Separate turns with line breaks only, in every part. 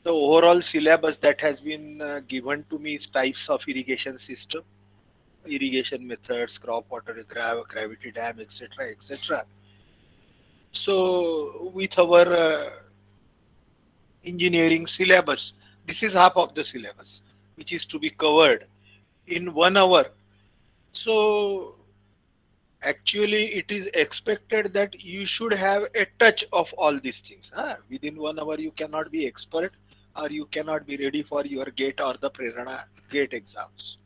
The overall syllabus that has been given to me is types of irrigation system, irrigation methods, crop water, gravity dam, etc., etc. So, with our engineering syllabus, this is half of the syllabus, which is to be covered in 1 hour. So, actually, it is expected that you should have a touch of all these things. Huh? Within 1 hour, you cannot be expert or you cannot be ready for your gate or the Prerana gate exams.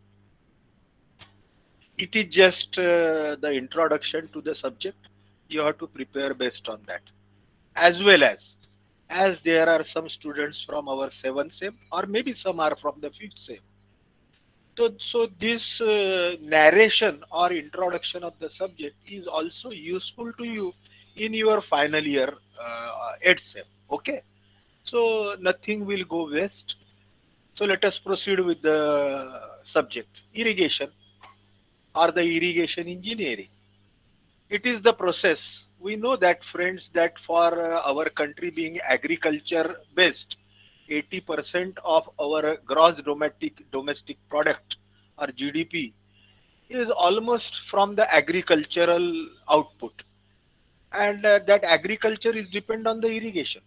It is just the introduction to the subject. You have to prepare based on that. As there are some students from our 7th sem or maybe some are from the 5th sem. So this narration or introduction of the subject is also useful to you in your final year 8th sem. Okay. So nothing will go waste. So let us proceed with the subject irrigation or the irrigation engineering. It is the process. We know that, friends, that for our country being agriculture based, 80% of our gross domestic product or GDP is almost from the agricultural output, and that agriculture is depend on the irrigation.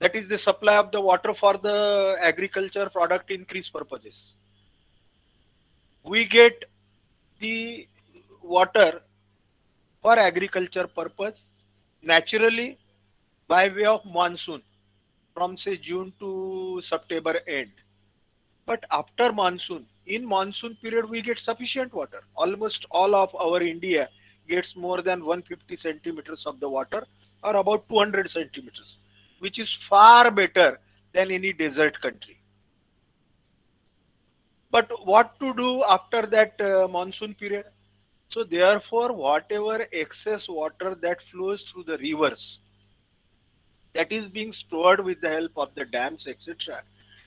That is the supply of the water for the agriculture product increase purposes. We get the water for agriculture purpose naturally by way of monsoon from say June to September end. But after monsoon, in monsoon period, we get sufficient water. Almost all of our India gets more than 150 centimeters of the water or about 200 centimeters, which is far better than any desert country. But what to do after that monsoon period? So therefore, whatever excess water that flows through the rivers, that is being stored with the help of the dams, etc.,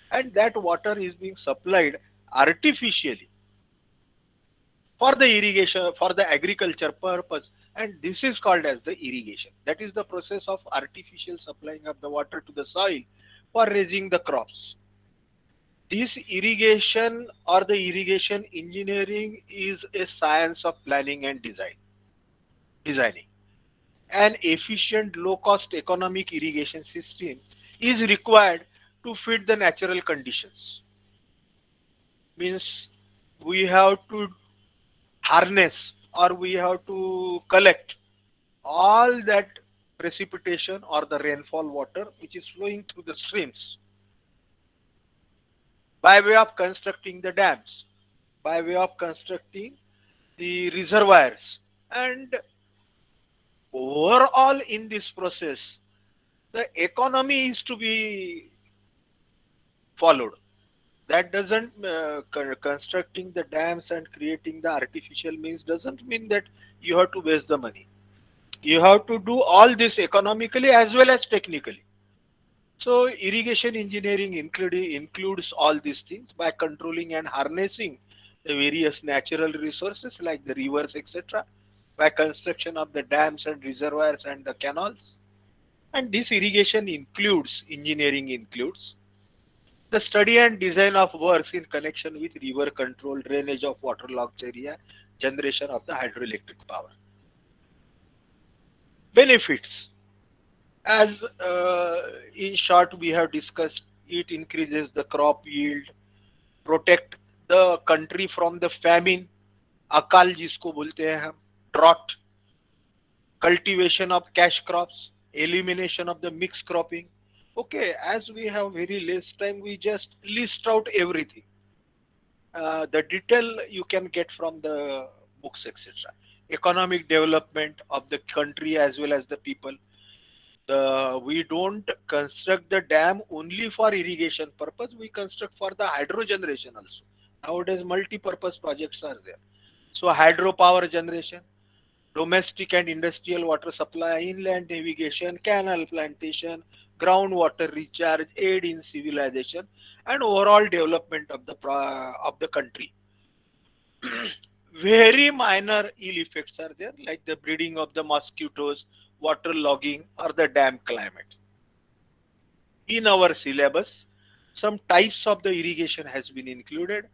and that water is being supplied artificially for the irrigation, for the agriculture purpose, and this is called as the irrigation. That is the process of artificial supplying of the water to the soil for raising the crops. This irrigation or the irrigation engineering is a science of planning and designing. An efficient low cost economic irrigation system is required to fit the natural conditions. Means we have to harness or we have to collect all that precipitation or the rainfall water which is flowing through the streams by way of constructing the dams, by way of constructing the reservoirs, and overall in this process the economy is to be followed. That doesn't constructing the dams and creating the artificial means doesn't mean that you have to waste the money. You have to do all this economically as well as technically. So irrigation engineering includes all these things by controlling and harnessing the various natural resources like the rivers, etc., by construction of the dams and reservoirs and the canals. And this irrigation includes engineering includes the study and design of works in connection with river control, drainage of waterlogged area, generation of the hydroelectric power. Benefits. As in short we have discussed, it increases the crop yield, protect the country from the famine, अकाल जिसको बोलते हैं हम, drought, cultivation of cash crops, elimination of the mixed cropping. Okay, as we have very less time, we just list out everything. The detail you can get from the books, etc. Economic development of the country as well as the people. We don't construct the dam only for irrigation purpose. We construct for the hydro generation also. Nowadays, multi-purpose projects are there. So hydropower generation, domestic and industrial water supply, inland navigation, canal plantation, groundwater recharge, aid in civilization, and overall development of the country. Very minor ill effects are there, like the breeding of the mosquitoes, water logging, or the dam climate. in our syllabus. Some types of the irrigation has been included.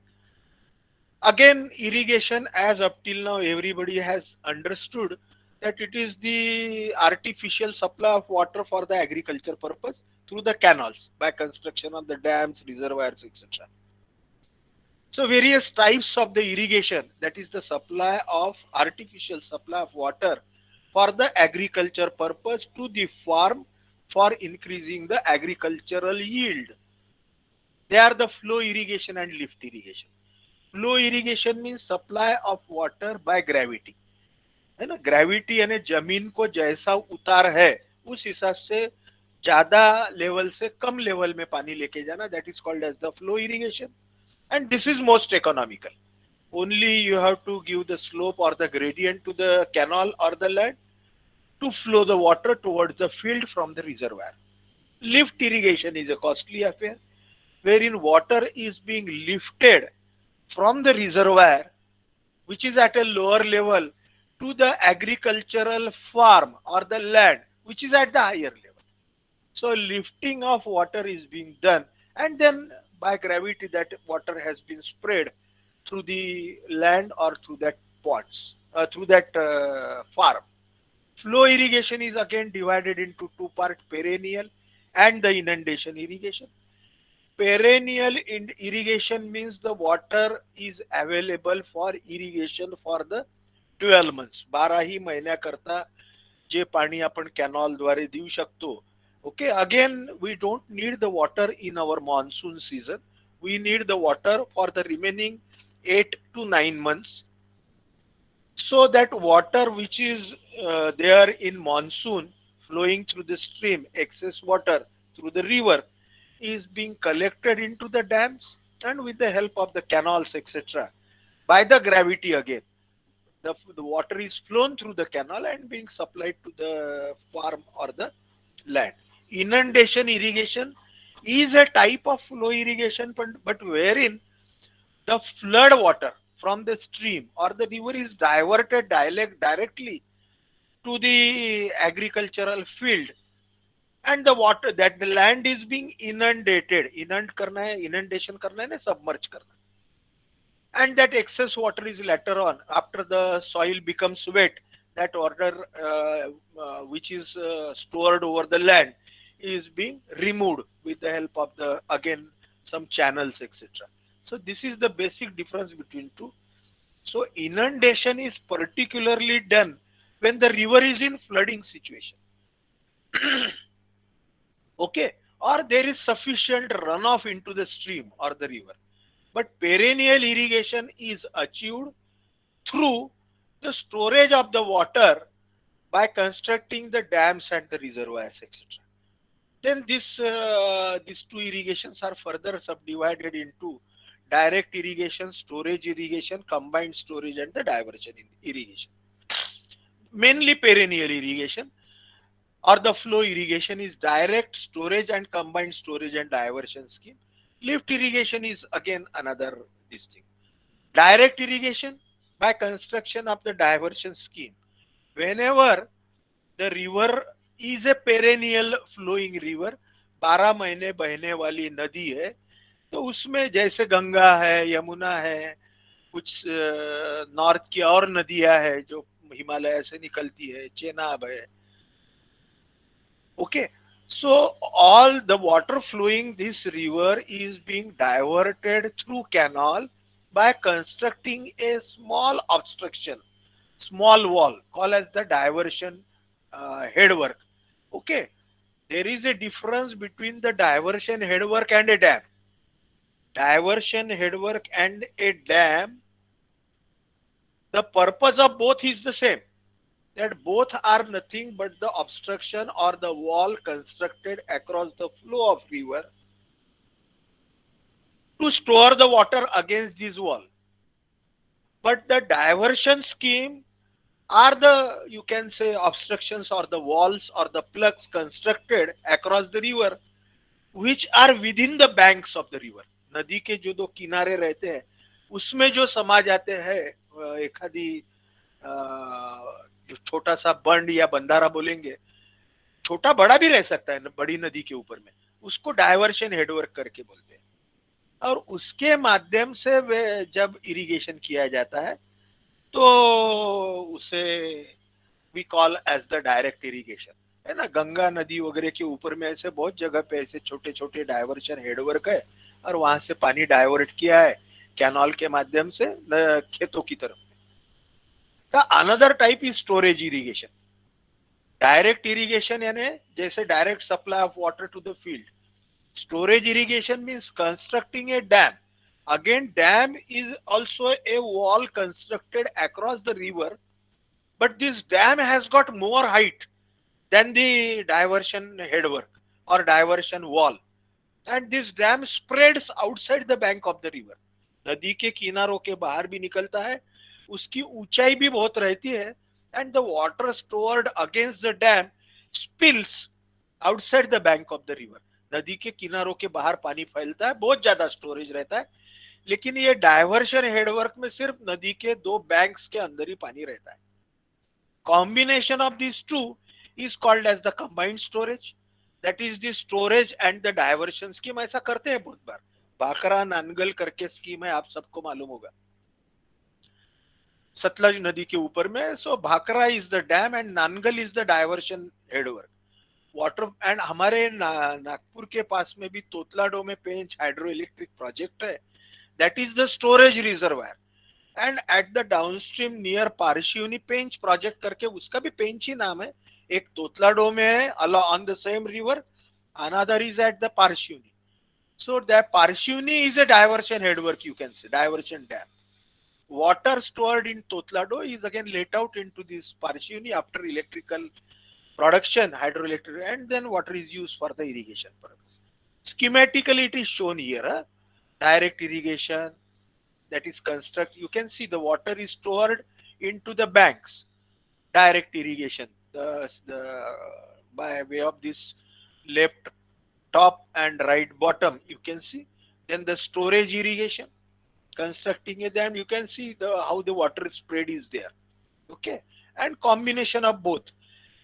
Again, irrigation, as up till now everybody has understood that it is the artificial supply of water for the agriculture purpose through the canals by construction of the dams, reservoirs, etc. So various types of the irrigation, that is the supply of artificial supply of water for the agriculture purpose to the farm for increasing the agricultural yield. They are the flow irrigation and lift irrigation. Flow irrigation mean supply of water by gravity, है ना। Gravity यानी जमीन को जैसा उतार है उस हिसाब से ज्यादा लेवल से कम लेवल में पानी लेके जाना, that is called as the flow irrigation, and this is most economical. Only you have to give the slope or the gradient to the canal or the land to flow the water towards the field from the reservoir. Lift irrigation is a costly affair wherein water is being lifted from the reservoir, which is at a lower level, to the agricultural farm or the land, which is at the higher level. So lifting of water is being done, and then by gravity that water has been spread through the land or through that pots, through that farm. Flow irrigation is again divided into two parts: perennial and the inundation irrigation. Perennial irrigation means the water is available for irrigation for the 12 months. 12ही महिन्याकरता जे पाणी आपण canal द्वारे देऊ शकतो. Okay, again we don't need the water in our monsoon season. We need the water for the remaining 8 to 9 months. So that water which is there in monsoon flowing through the stream, excess water through the river, is being collected into the dams, and with the help of the canals, etc., by the gravity again, the water is flown through the canal and being supplied to the farm or the land. Inundation irrigation is a type of flow irrigation, but wherein the flood water from the stream or the river is diverted directly to the agricultural field, and the water that the land is being inundated. Inundation करना है ना, submerge करना, and that excess water is later on, after the soil becomes wet, that water which is stored over the land is being removed with the help of the again some channels, etc. So this is the basic difference between two. So inundation is particularly done when the river is in flooding situation, okay, or there is sufficient runoff into the stream or the river. But perennial irrigation is achieved through the storage of the water by constructing the dams and the reservoirs, etc. Then these two irrigations are further subdivided into direct irrigation, storage irrigation, combined storage, and the diversion irrigation. Mainly perennial irrigation or the flow irrigation is direct storage and combined storage and diversion scheme. Lift irrigation is again another this thing. Direct irrigation by construction of the diversion scheme. Whenever the river is a perennial flowing river, 12 महीने बहने वाली नदी है, तो उसमें जैसे गंगा है, यमुना है, कुछ नॉर्थ की और नदियां है जो हिमालय से निकलती है, चेनाब है. Okay, so all the water flowing this river is being diverted through canal by constructing a small obstruction, small wall called as the diversion headwork. Okay, there is a difference between the diversion headwork and a dam. Diversion headwork and a dam, the purpose of both is the same, that both are nothing but the obstruction or the wall constructed across the flow of river to store the water against this wall. But the diversion scheme are the, you can say, obstructions or the walls or the plugs constructed across the river which are within the banks of the river. नदी के जो दो किनारे रहते हैं उसमें जो समा जाते हैं एखादी जो छोटा सा बंड या बंधारा बोलेंगे, छोटा बड़ा भी रह सकता है बड़ी नदी के ऊपर में, उसको डाइवर्शन हेडवर्क करके बोलते हैं। और उसके माध्यम से वे जब इरिगेशन किया जाता है तो उसे we call as the direct irrigation, है ना। गंगा नदी वगैरह के ऊपर में ऐसे बहुत जगह पे ऐसे छोटे छोटे डाइवर्शन हेडवर्क है, और वहां से पानी डाइवर्ट किया है कैनाल के माध्यम से खेतों की तरफ। का another type is storage irrigation. Direct irrigation यानी जैसे direct supply of water to the field. Storage irrigation means constructing a dam. Again, dam is also a wall constructed across the river, but this dam has got more height than the diversion headwork or diversion wall. And this dam spreads outside the bank of the river. नदी के किनारों के बाहर भी निकलता है, उसकी ऊंचाई भी बहुत रहती है, and the water stored against the dam spills outside the bank of the river. नदी के किनारों के बाहर पानी फैलता है, बहुत ज्यादा स्टोरेज रहता है, लेकिन ये डाइवर्शन हेडवर्क में सिर्फ नदी के दो बैंक्स के अंदर ही पानी रहता है। Combination of this two is called as the combined storage, that is the storage and the diversion scheme. ऐसा करते हैं बहुत बार, भाखरा नानगल करके स्कीम है, आप सबको मालूम होगा, सतलज नदी के ऊपर में। So Bhakra is the dam and Nangal is the diversion headwork water. And हमारे नागपुर के पास में भी तोतलाडो में पेंच हाइड्रो इलेक्ट्रिक प्रोजेक्ट है, that is the storage reservoir. And at the downstream near Parshivni Pench project करके, उसका भी पेंच ही नाम है, एक तोतलाडो में है on the same river, another is at the Parshivni. So that Parshivni is a diversion headwork, you can say diversion dam. Water stored in Totlado is again let out into this Parshuni after electrical production, hydroelectric, and then water is used for the irrigation purpose. Schematically, it is shown here. Direct irrigation, that is construct. You can see the water is stored into the banks. Direct irrigation, by way of this left top and right bottom, you can see. Then the storage irrigation, constructing a dam, you can see how the water spread is there. Okay, and combination of both,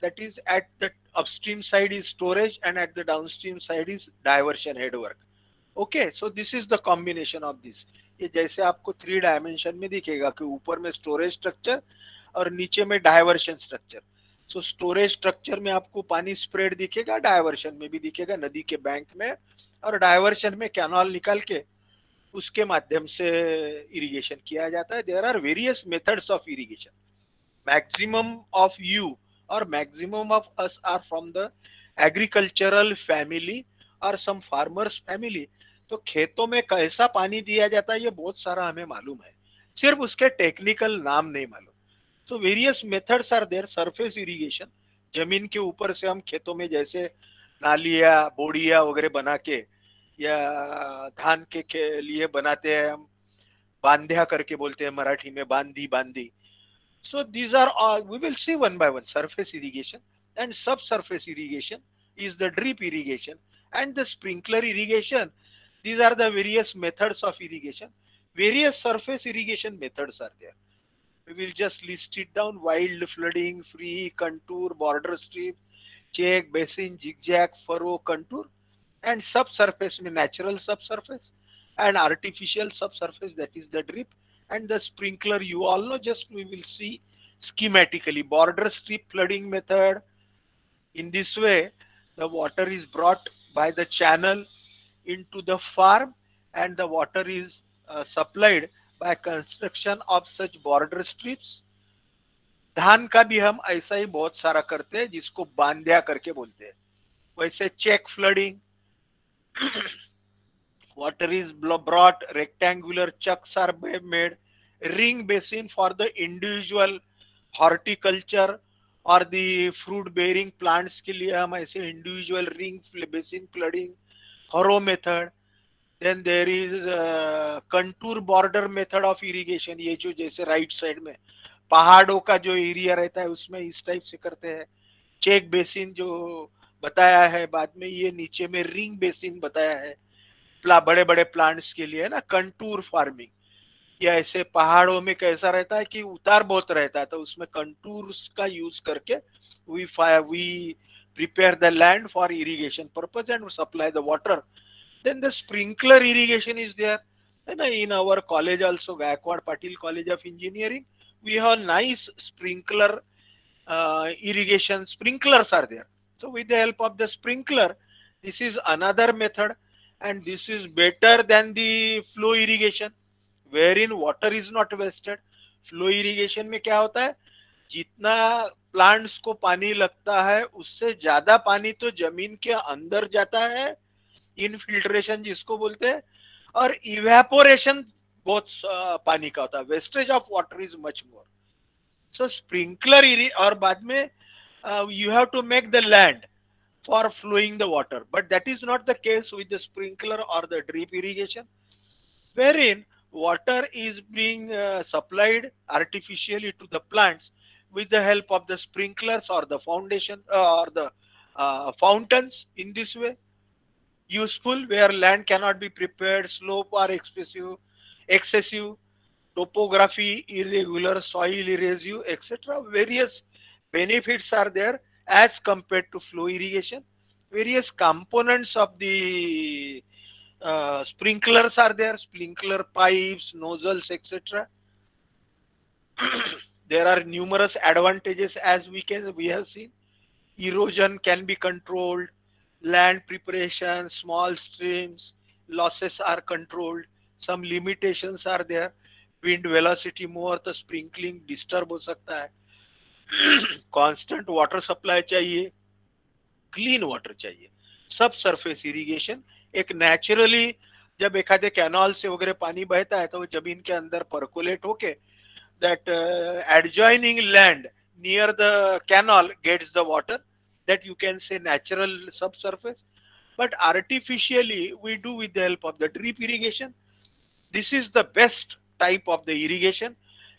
that is at the upstream side is storage and at the downstream side is diversion headwork. Okay, so this is the combination of this. ये जैसे आपको 3 dimension में दिखेगा कि ऊपर में storage structure और नीचे में डायवर्शन स्ट्रक्चर। सो स्टोरेज स्ट्रक्चर में आपको पानी स्प्रेड दिखेगा, डायवर्शन में भी दिखेगा नदी के बैंक में, और डायवर्शन में कैनाल निकाल के उसके माध्यम से इरिगेशन किया जाता है। There are various methods of irrigation. Maximum of you और maximum of us are from the agricultural family और सम फार्मर्स फैमिली। तो खेतों में कैसा पानी दिया जाता है ये बहुत सारा हमें मालूम है, सिर्फ उसके टेक्निकल नाम नहीं मालूम। So various methods are there. Surface irrigation, जमीन के ऊपर से हम खेतों में जैसे नालिया बोड़िया वगैरह बना के, या धान के लिए बनाते हैं हम, बांध्या करके बोलते हैं मराठी में, बांधी बांधी। So these are all, we will see one by one. Surface irrigation and subsurface irrigation is the drip irrigation and the sprinkler irrigation. These are the various methods of irrigation. Various surface irrigation methods are there. We will just list it down: wild, flooding, free, contour, border strip, check, basin, zigzag, furrow, contour. And subsurface means natural subsurface, and artificial subsurface, that is the drip, and the sprinkler. You all know, just we will see schematically. Border strip flooding method. In this way, the water is brought by the channel into the farm, and the water is supplied by construction of such border strips. धान का भी हम ऐसा ही बहुत सारा करते हैं, जिसको बांध्या करके बोलते हैं। वैसे check flooding, water is brought, rectangular chucks are made, ring basin for the individual horticulture और the fruit bearing plants के लिए हम ऐसे individual ring basin flooding, furrow method. Then there is contour border method of irrigation, ये जो जैसे right side में पहाड़ों का जो एरिया रहता है उसमें इस टाइप से करते हैं। चेक बेसिन जो बताया है बाद में, ये नीचे में रिंग बेसिन बताया है बड़े बड़े प्लांट्स के लिए, है ना। कंटूर फार्मिंग, या ऐसे पहाड़ों में कैसा रहता है कि उतार बहुत रहता है, तो उसमें कंटूर्स का यूज करके we prepare the land for irrigation purpose and supply the water. Then the sprinkler irrigation is there. And in our college also, Gaikwad Patil College of Engineering, we have nice sprinkler irrigation sprinklers are there. So with the help of the sprinkler, this is another method, and this is better than the flow irrigation, wherein water is not wasted. Flow irrigation में क्या होता है, जितना plants को पानी लगता है उससे ज्यादा पानी तो जमीन के अंदर जाता है, इनफिल्ट्रेशन जिसको बोलते हैं, और इवेपोरेशन बहुत पानी का होता है, wastage of water is much more. So sprinkler और बाद में you have to make the land for flowing the water, but that is not the case with the sprinkler or the drip irrigation, wherein water is being supplied artificially to the plants with the help of the sprinklers or the foundation or the fountains. In this way, useful where land cannot be prepared, slope or excessive topography, irregular soil residue, etc. Various benefits are there as compared to flow irrigation. Various components of the sprinklers are there, sprinkler pipes, nozzles, etc. There are numerous advantages as we have seen. Erosion can be controlled, land preparation, small streams, losses are controlled, some limitations are there. Wind velocity more तो sprinkling disturb हो सकता है. Constant water supply चाहिए, clean water चाहिए. सब surface irrigation एक naturally, जब एखादे कैनाल से वगैरह पानी बहता है तो वो जमीन के अंदर परकोलेट होके that adjoining land near the canal gets the water, that you can say natural subsurface, but artificially we do with the help of the drip irrigation. This is the best type of the irrigation,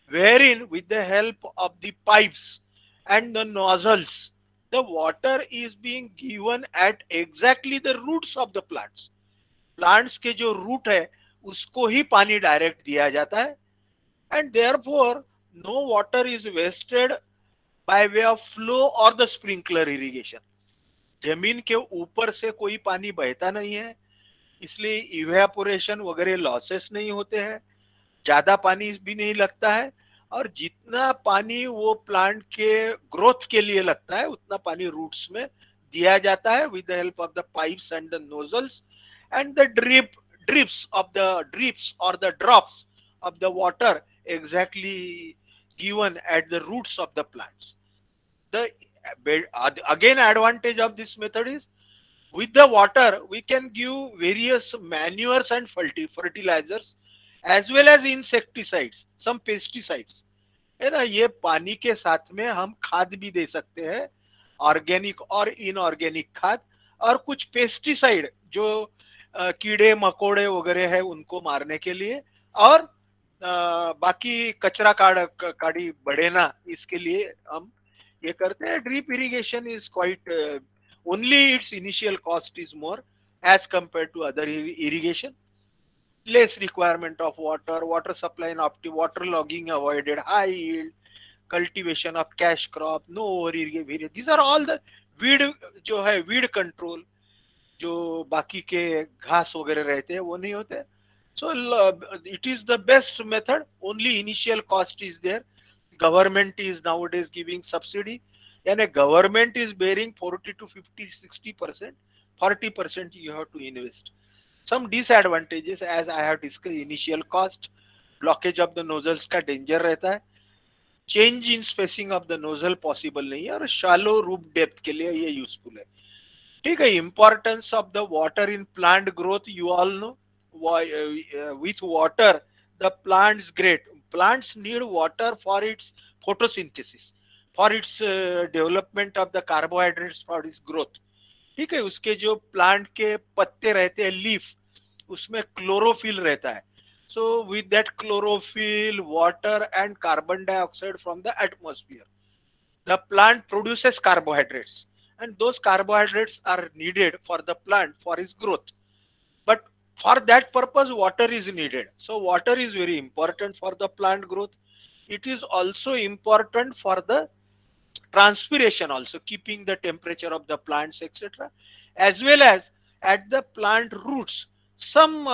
wherein with the help of the pipes and the nozzles, the water is being given at exactly the roots of the plants. Plants के जो root है उसको ही पानी direct दिया जाता है, and therefore no water is wasted by way of flow or the sprinkler irrigation. जमीन के ऊपर से कोई पानी बहता नहीं है, इसलिए इवेपोरेशन वगैरह लॉसेस नहीं होते हैं, ज्यादा पानी भी नहीं लगता है, और जितना पानी वो प्लांट के ग्रोथ के लिए लगता है उतना पानी रूट्स में दिया जाता है with the help of the pipes and the nozzles and the drips or the drops of the water exactly given at the roots of the plants. The again advantage of this method is with the water we can give various manures and fertilizers as well as insecticides, some pesticides, है ना. ये पानी के साथ में हम खाद भी दे सकते हैं, ऑर्गेनिक और इनऑर्गेनिक खाद, और कुछ पेस्टिसाइड जो कीड़े मकोड़े वगैरह है उनको मारने के लिए, और बाकी कचरा काड़ी बढ़े ना इसके लिए हम ये करते हैं. Drip irrigation is quite only its initial cost is more as compared to other irrigation. Less requirement of water, water supply and water logging avoided, high yield, cultivation of cash crop, no over irrigation. These are all the weed जो है weed control, जो बाकी के घास वगैरह रहते हैं वो नहीं होते. So it is the best method. Only initial cost is there. Government is nowadays giving subsidy, and a government is bearing 40 to 50, 60%. 40% you have to invest. Some disadvantages as I have discussed: initial cost, blockage of the nozzles का danger रहता है, change in spacing of the nozzle possible नहीं है, और shallow root depth के लिए ये useful है. ठीक है. Importance of the water in plant growth you all know. With water the plants great. Plants need water for its photosynthesis, for its development of the carbohydrates for its growth. ठीक है. उसके जो plant के पत्ते रहते हैं, leaf, उसमें chlorophyll रहता है. So with that chlorophyll, water and carbon dioxide from the atmosphere, the plant produces carbohydrates, and those carbohydrates are needed for the plant for its growth. But for that purpose water is needed. So water is very important for the plant growth. It is also important for the transpiration also, keeping the temperature of the plants, etc., as well as at the plant roots some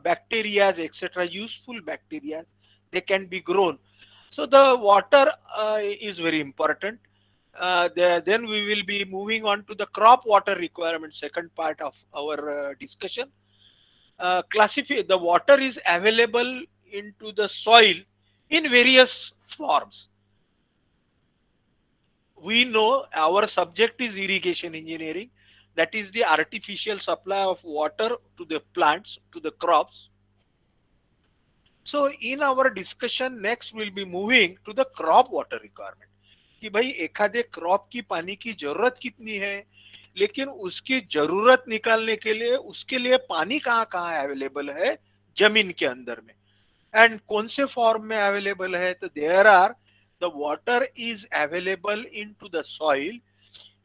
bacteria, etc., useful bacteria, they can be grown. So the water is very important. Then we will be moving on to the crop water requirement, second part of our discussion. Classify the water is available into the soil in various forms. We know our subject is irrigation engineering, that is the artificial supply of water to the plants, to the crops. So in our discussion next we'll be moving to the crop water requirement, कि भाई एखादे crop की पानी की जरूरत कितनी है, लेकिन उसकी जरूरत निकालने के लिए उसके लिए पानी कहाँ कहाँ अवेलेबल है जमीन के अंदर में, एंड कौन से फॉर्म में अवेलेबल है. तो there are the water is available into the soil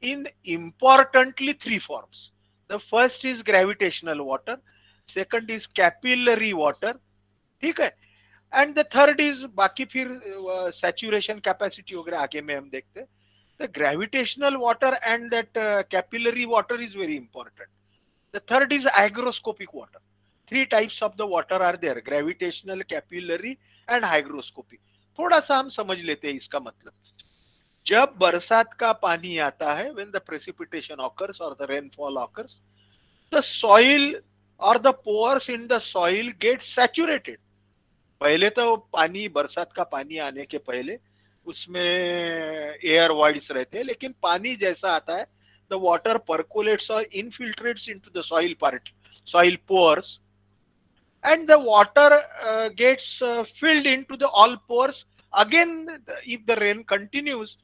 in importantly three forms. The first is gravitational water, second is capillary water, ठीक है, एंड द थर्ड इज बाकी फिर सैचुरेशन कैपेसिटी वगैरह आगे में हम देखते हैं. The gravitational water and that capillary water is very important. The third is hygroscopic water. Three types of the water are there, gravitational, capillary and hygroscopic. थोड़ा सा हम समझ लेते हैं इसका मतलब. जब बरसात का पानी आता है, when the precipitation occurs or the rainfall occurs, the soil or the pores in the soil get saturated. पहले तो पानी, बरसात का पानी आने के पहले उसमें एयर वाइड्स रहते हैं, लेकिन पानी जैसा आता है the water percolates or infiltrates into the soil part, soil pores, and the water gets filled into the all pores. Again, if the rain continues,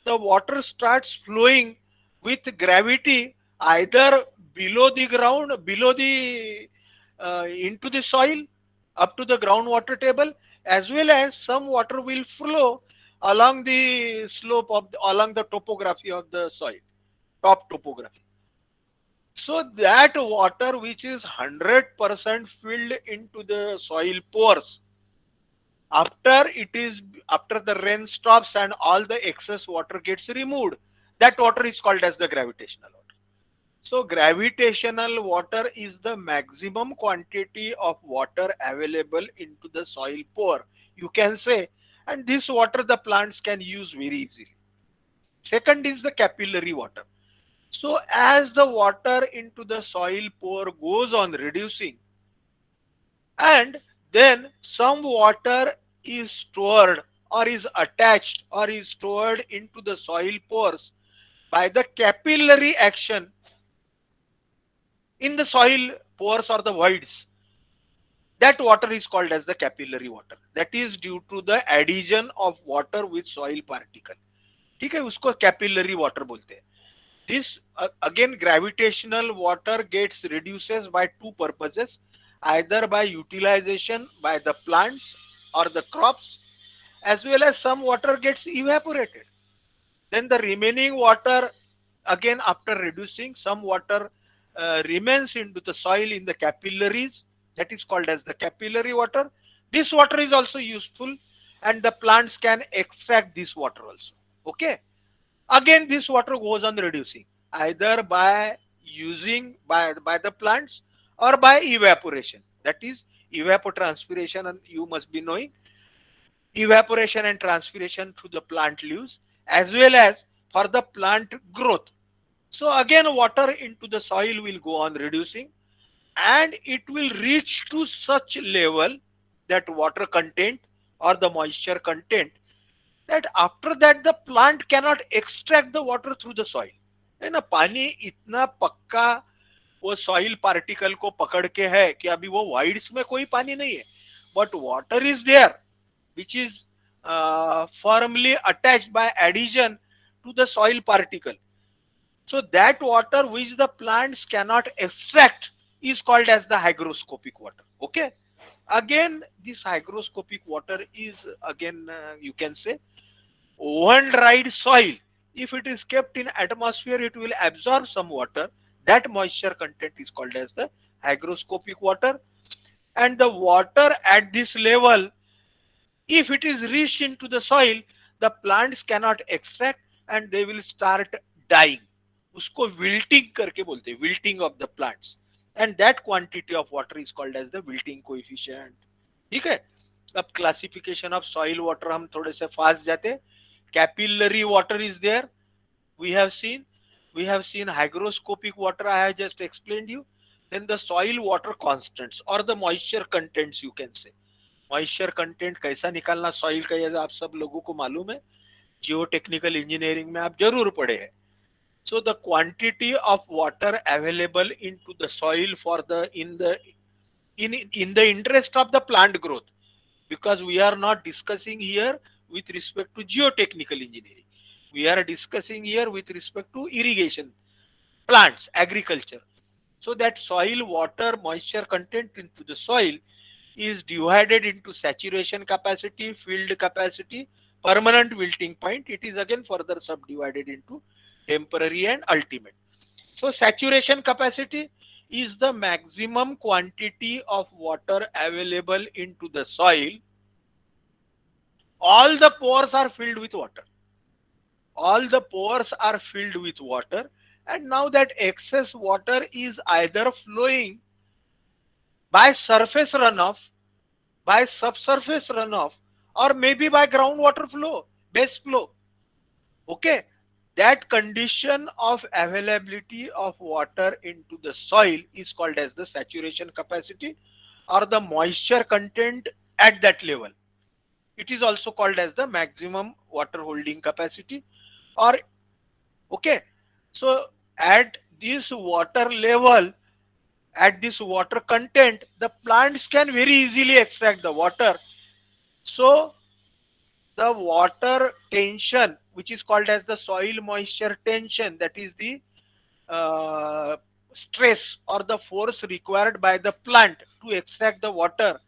the water starts flowing with gravity either below the ground, below the into the soil, up to the groundwater table, as well as some water will flow along the slope of along the topography of the soil, top topography. So that water which is 100% filled into the soil pores, after it is, after the rain stops and all the excess water gets removed, that water is called as the gravitational water. So gravitational water is the maximum quantity of water available into the soil pore, you can say, and this water the plants can use very easily. Second is the capillary water. So as the water into the soil pore goes on reducing, and then some water is stored or is attached or is stored into the soil pores by the capillary action in the soil pores or the voids, that water is called as the capillary water. That is due to the adhesion of water with soil particle. ठीक है, उसको capillary water बोलते हैं. This again gravitational water gets reduces by two purposes, either by utilization by the plants or the crops, as well as some water gets evaporated. Then the remaining water, again after reducing, some water remains into the soil in the capillaries, that is called as the capillary water. This water is also useful and the plants can extract this water also. Okay, again this water goes on reducing either by using by the plants or by evaporation, that is evapotranspiration, and you must be knowing evaporation and transpiration through the plant leaves, as well as for the plant growth. So again water into the soil will go on reducing, and it will reach to such level, that water content or the moisture content, that after that the plant cannot extract the water through the soil. है ना, पानी इतना पक्का वो soil particle को पकड़ के है कि अभी वो वाइड्स में कोई पानी नहीं है, but water is there which is firmly attached by adhesion to the soil particle. So that water which the plants cannot extract is called as the hygroscopic water. Okay. Again, this hygroscopic water is again you can say oven dried soil. If it is kept in atmosphere, it will absorb some water. That moisture content is called as the hygroscopic water. And the water at this level, if it is reached into the soil, the plants cannot extract. and they will start dying. उसको wilting करके बोलते हैं, wilting of the plants, and that quantity of water is called as the wilting coefficient. ठीक है. अब classification of soil water हम थोड़े से फास्ट जाते. Capillary water is there, we have seen. We have seen hygroscopic water, I have just explained you. Then the soil water constants or the moisture contents, you can say. Moisture content कैसा निकालना soil का, ये आप सब लोगों को मालूम है, जियो टेक्निकल इंजीनियरिंग में आप जरूर पढ़े हैं. So the quantity of water available into the soil for the in the interest of the plant growth, because we are not discussing here with respect to geotechnical engineering. We are discussing here with respect to irrigation, plants, agriculture. So that soil water moisture content into the soil is divided into saturation capacity, field capacity, permanent wilting point. It is again further subdivided into temporary and ultimate. So saturation capacity is the maximum quantity of water available into the soil. All the pores are filled with water. All the pores are filled with water, and now that excess water is either flowing by surface runoff, by subsurface runoff, or maybe by groundwater flow, base flow. Okay, that condition of availability of water into the soil is called as the saturation capacity or the moisture content at that level. It is also called as the maximum water holding capacity. Or okay, so at this water level, at this water content, the plants can very easily extract the water. So the water tension, which is called as the soil moisture tension, that is the uh, stress or the force required by the plant to extract the water,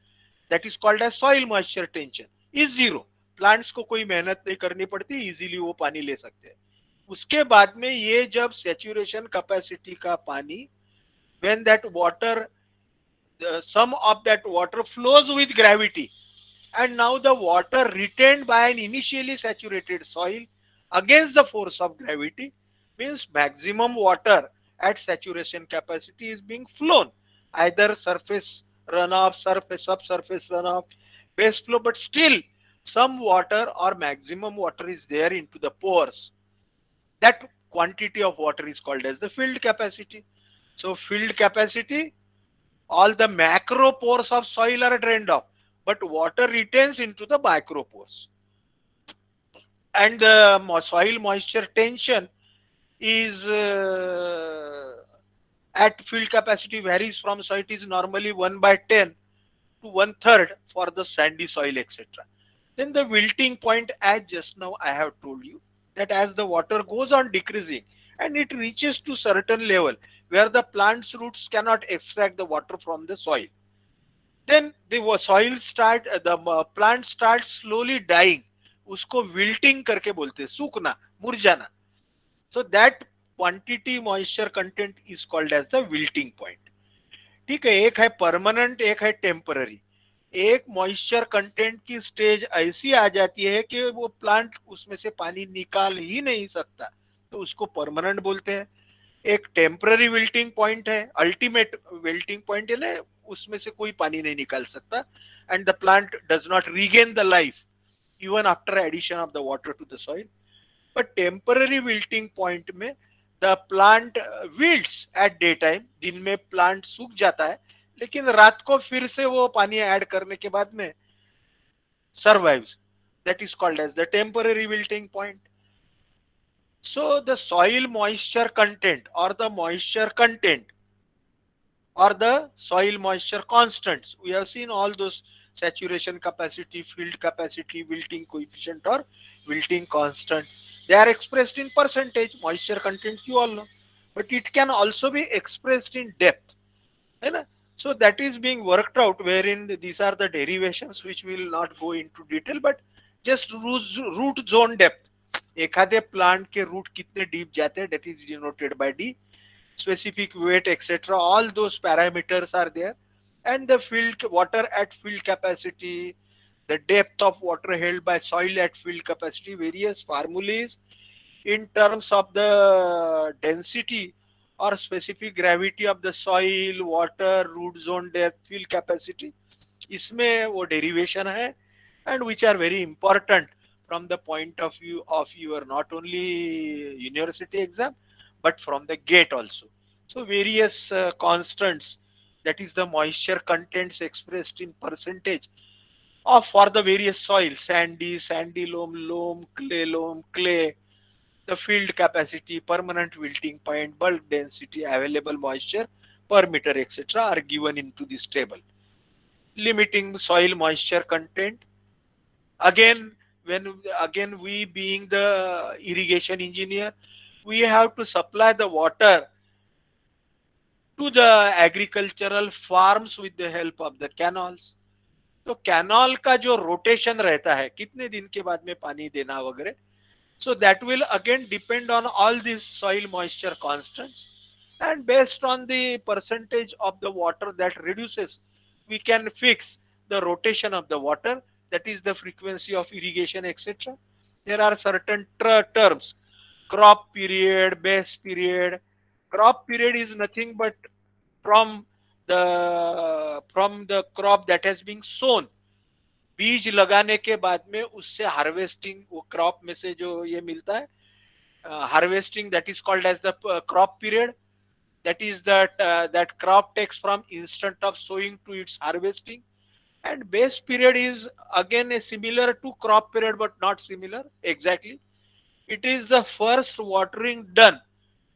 that is called as soil moisture tension, is zero. Plants को कोई मेहनत नहीं करनी पड़ती, easily वो पानी ले सकते हैं. उसके बाद में ये जब सेचुरेशन कैपेसिटी का पानी, when that water, some of that water flows with gravity, and now the water retained by an initially saturated soil against the force of gravity, means maximum water at saturation capacity is being flown, either surface runoff, surface subsurface runoff, base flow, but still some water or maximum water is there into the pores. That quantity of water is called as the filled capacity. So filled capacity, all the macro pores of soil are drained off, but water retains into the micro pores. And the soil moisture tension is at field capacity varies from, so it is normally 1 by 10 to 1/3 for the sandy soil, etc. Then the wilting point, as just now I have told you, that as the water goes on decreasing and it reaches to certain level where the plant's roots cannot extract the water from the soil, then the soil start, the plant starts slowly dying. उसको wilting करके बोलते हैं, सूखना, मुरझाना. So that quantity moisture content is called as the wilting point. ठीक है, एक है permanent, एक है टेम्पररी. एक मॉइस्चर कंटेंट की स्टेज ऐसी आ जाती है कि वो प्लांट उसमें से पानी निकाल ही नहीं सकता, तो उसको परमानेंट बोलते हैं. एक टेम्पररी विल्टिंग पॉइंट है, अल्टीमेट विल्टिंग पॉइंट है ना, उसमें से कोई पानी नहीं निकाल सकता, and the plant does not regain the life even after addition of the water to the soil. But temporary wilting point में the plant wilts at day time, दिन में प्लांट सूख जाता है, लेकिन रात को फिर से वो पानी ऐड करने के बाद में survives. That is called as the temporary wilting point. So the soil moisture content or the moisture content or the soil moisture constants, we have seen all those saturation capacity, field capacity, wilting coefficient or wilting constant. They are expressed in percentage. Moisture content you all know, but it can also be expressed in depth. Right? So that is being worked out, wherein these are the derivations which we will not go into detail, but just root zone depth. एखादे plant के root कितने deep जाते हैं, that is denoted by D. Specific weight, etc. All those parameters are there. And the field water at field capacity, the depth of water held by soil at field capacity, various formulas, in terms of the density or specific gravity of the soil, water, root zone depth, field capacity, इसमें वो derivation है, and which are very important from the point of view of your not only university exam but from the gate also. So various constants, that is the moisture contents expressed in percentage of for the various soils, sandy loam, clay loam, clay, the field capacity, permanent wilting point, bulk density, available moisture per meter, etc., are given into this table. Limiting soil moisture content. Again, when again we being the irrigation engineer, we have to supply the water to the agricultural farms with the help of the canals. तो canal का जो rotation रहता है, कितने दिन के बाद में पानी देना वगैरह, so that will again depend on all these soil moisture constants, and based on the percentage of the water that reduces, we can fix the rotation of the water, that is the frequency of irrigation, etc. There are certain terms: crop period, base period. Crop period is nothing but from the crop that has been sown, बीज लगाने के बाद में उससे harvesting, वो crop में से जो ये मिलता है, harvesting, that is called as the crop period. That is that crop takes from instant of sowing to its harvesting. And base period is again a similar to crop period but not similar exactly. It is the first watering done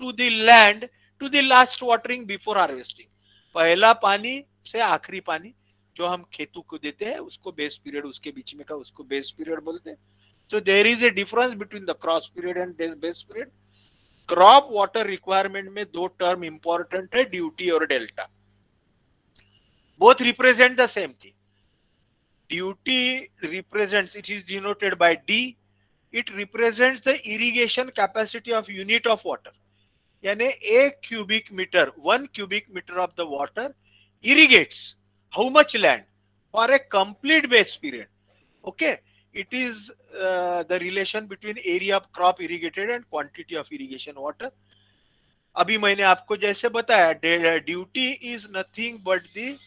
to the land to the last watering before harvesting. पहला पानी से आखिरी पानी जो हम खेतों को देते हैं उसको बेस पीरियड, उसके बीच में का उसको बेस पीरियड बोलते हैं. So there is a difference between the cross period and base period. Crop water requirement में दो टर्म इंपॉर्टेंट है, ड्यूटी और delta. Both represent the same thing. Duty represents, it is denoted by D. It represents the irrigation capacity of unit of water. यानी एक cubic metre, 1 cubic meter of the water irrigates how much land for a complete base period. Okay, it is the relation between area of crop irrigated and quantity of irrigation water. अभी मैंने आपको जैसे बताया, duty is nothing but the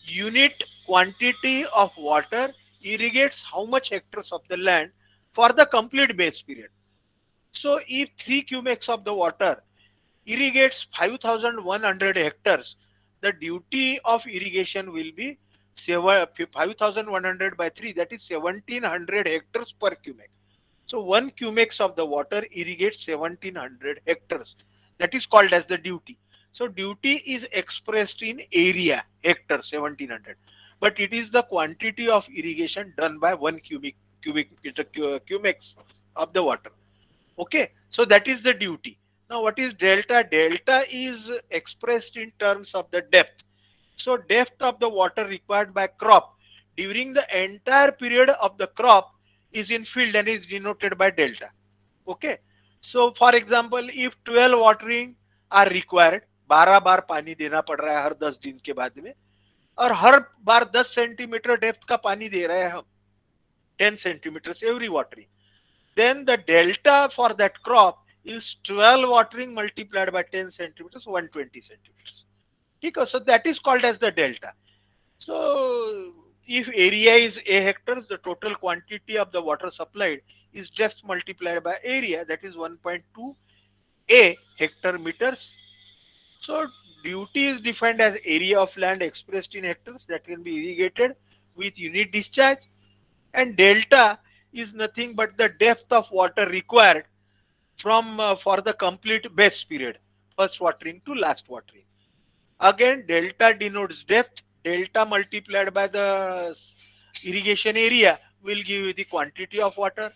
unit quantity of water irrigates how much hectares of the land for the complete base period. So if 3 cumecs of the water irrigates 5,100 hectares, the duty of irrigation will be 5,100 by 3, that is 1,700 hectares per cubic. So 1 cumecs of the water irrigates 1,700 hectares. That is called as the duty. So duty is expressed in area, hectare 1,700, but it is the quantity of irrigation done by 1 cubic meter cumecs of the water. Okay, so that is the duty. Now what is delta? Delta is expressed in terms of the depth. So depth of the water required by crop during the entire period of the crop is in field and is denoted by delta. Okay, so for example, if 12 watering are required, 12 बार पानी देना पड़ रहा है हर 10 दिन के बाद में, और हर बार 10 सेंटीमीटर डेप्थ का पानी दे रहे हैं हम, 10 centimeters every watering, then the delta for that crop is 12 watering multiplied by 10 centimeters, 120 centimeters. Okay, so that is called as the delta. So if area is a hectares, the total quantity of the water supplied is depth multiplied by area, that is 1.2 a hectare meters. So duty is defined as area of land expressed in hectares that can be irrigated with unit discharge, and delta is nothing but the depth of water required from for the complete base period, first watering to last watering. Again, delta denotes depth. Delta multiplied by the irrigation area will give you the quantity of water.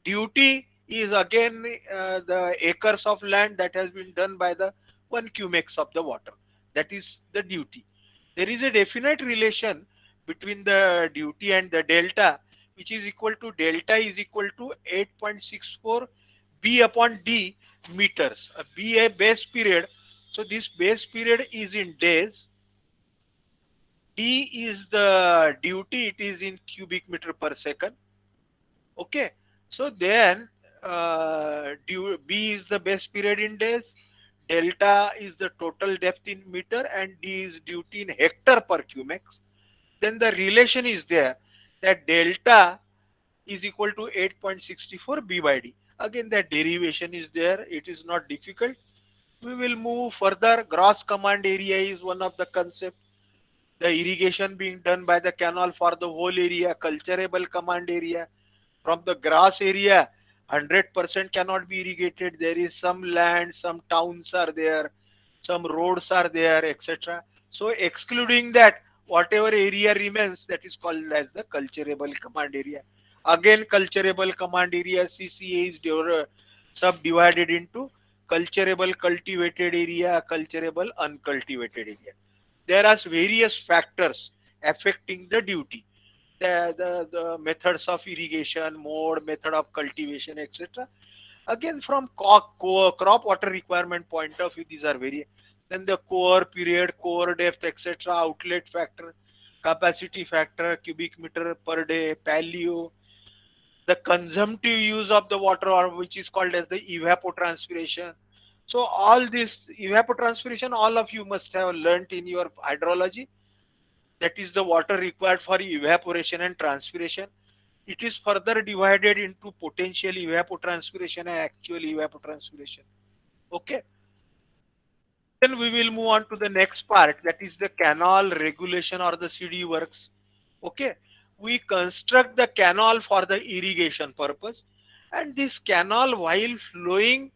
Duty is again the acres of land that has been done by the 1 cumecs of the water. That is the duty. There is a definite relation between the duty and the delta, which is equal to delta is equal to 8.64 B upon D meters. B a base period. So this base period is in days. D is the duty, it is in cubic meter per second. Okay. So then B is the base period in days, delta is the total depth in meter, and D is duty in hectare per cumex. Then the relation is there that delta is equal to 8.64 B by D. Again, that derivation is there. It is not difficult. We will move further. Gross command area is one of the concepts. The irrigation being done by the canal for the whole area, culturable command area. From the grass area, 100% cannot be irrigated. There is some land, some towns are there, some roads are there, etc. So excluding that, whatever area remains, that is called as the culturable command area. Again, culturable command area, CCA is subdivided into culturable cultivated area, culturable uncultivated area. There are various factors affecting the duty, the methods of irrigation, mode, method of cultivation, etc. Again, from crop water requirement point of view, these are very. Then the core period, core depth, etc. Outlet factor, capacity factor, cubic meter per day, paleo, the consumptive use of the water, or which is called as the evapotranspiration. So all this evapotranspiration, all of you must have learnt in your hydrology. That is the water required for evaporation and transpiration. It is further divided into potential evapotranspiration and actual evapotranspiration. Okay. Then we will move on to the next part, that is the canal regulation or the CD works. Okay. We construct the canal for the irrigation purpose, and this canal, while flowing